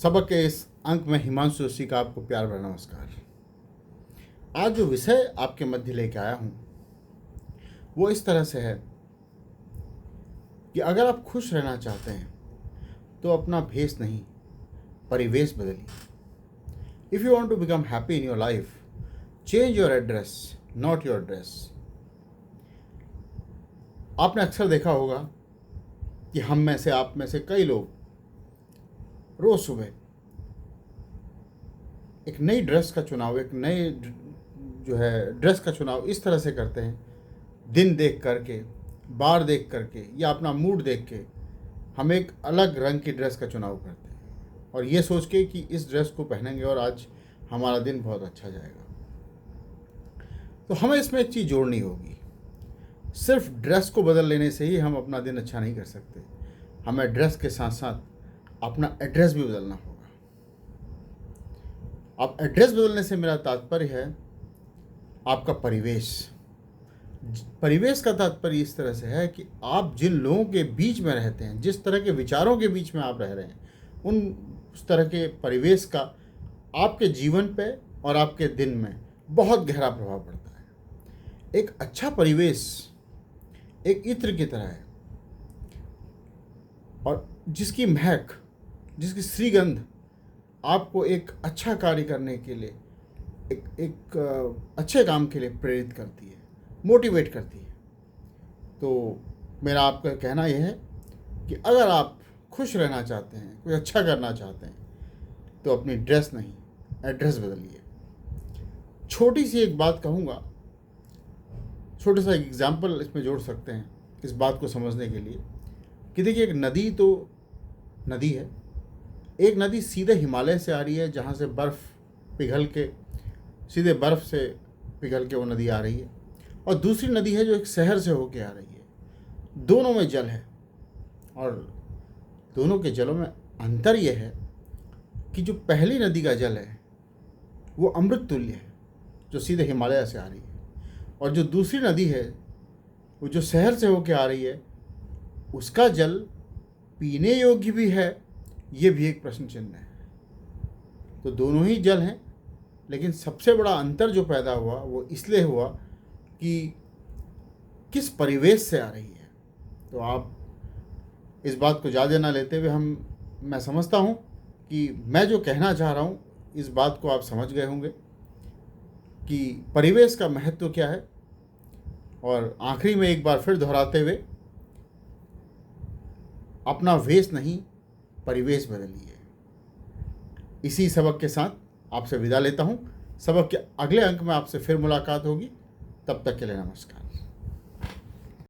सबक के इस अंक में हिमांशु जोशी का आपको प्यार भरा नमस्कार। आज जो विषय आपके मध्य लेके आया हूँ वो इस तरह से है कि अगर आप खुश रहना चाहते हैं तो अपना भेष नहीं परिवेश बदलिए। If you want to become happy in your life, change your address not your dress. आपने अक्सर देखा होगा कि हम में से, आप में से कई लोग रोज़ सुबह एक नई ड्रेस का चुनाव, एक नए ड्रेस का चुनाव इस तरह से करते हैं, दिन देख करके, बार देख करके या अपना मूड देख के हम एक अलग रंग की ड्रेस का चुनाव करते हैं और ये सोच के कि इस ड्रेस को पहनेंगे और आज हमारा दिन बहुत अच्छा जाएगा। तो हमें इसमें एक चीज़ जोड़नी होगी। सिर्फ ड्रेस को बदल लेने से ही हम अपना दिन अच्छा नहीं कर सकते। हमें ड्रेस के साथ साथ अपना एड्रेस भी बदलना होगा। अब एड्रेस बदलने से मेरा तात्पर्य है आपका परिवेश। परिवेश का तात्पर्य इस तरह से है कि आप जिन लोगों के बीच में रहते हैं, जिस तरह के विचारों के बीच में आप रह रहे हैं, उस तरह के परिवेश का आपके जीवन पे और आपके दिन में बहुत गहरा प्रभाव पड़ता है। एक अच्छा परिवेश एक इत्र की तरह है और जिसकी महक, जिसकी श्रीगंध आपको एक अच्छा कार्य करने के लिए, एक अच्छे काम के लिए प्रेरित करती है, मोटिवेट करती है। तो मेरा आपका कहना यह है कि अगर आप खुश रहना चाहते हैं, कुछ अच्छा करना चाहते हैं, तो अपनी ड्रेस नहीं एड्रेस बदलिए। छोटी सी एक बात कहूँगा, छोटा सा एग्जाम्पल इसमें जोड़ सकते हैं इस बात को समझने के लिए कि देखिए, एक नदी तो नदी है। एक नदी सीधे हिमालय से आ रही है, जहाँ से बर्फ़ पिघल के, सीधे बर्फ़ से पिघल के वो नदी आ रही है, और दूसरी नदी है जो एक शहर से होके आ रही है। दोनों में जल है और दोनों के जलों में अंतर यह है कि जो पहली नदी का जल है वो अमृत तुल्य है, जो सीधे हिमालय से आ रही है, और जो दूसरी नदी है वो जो शहर से होके आ रही है, उसका जल पीने योग्य भी है, ये भी एक प्रश्न चिन्ह है। तो दोनों ही जल हैं, लेकिन सबसे बड़ा अंतर जो पैदा हुआ वो इसलिए हुआ कि किस परिवेश से आ रही है। तो आप इस बात को ज़्यादा ना लेते हुए मैं समझता हूँ कि मैं जो कहना चाह रहा हूँ इस बात को आप समझ गए होंगे कि परिवेश का महत्व क्या है। और आखिरी में एक बार फिर दोहराते हुए, अपना वेश नहीं परिवेश बदलिए। इसी सबक के साथ आपसे विदा लेता हूँ। सबक के अगले अंक में आपसे फिर मुलाकात होगी। तब तक के लिए नमस्कार।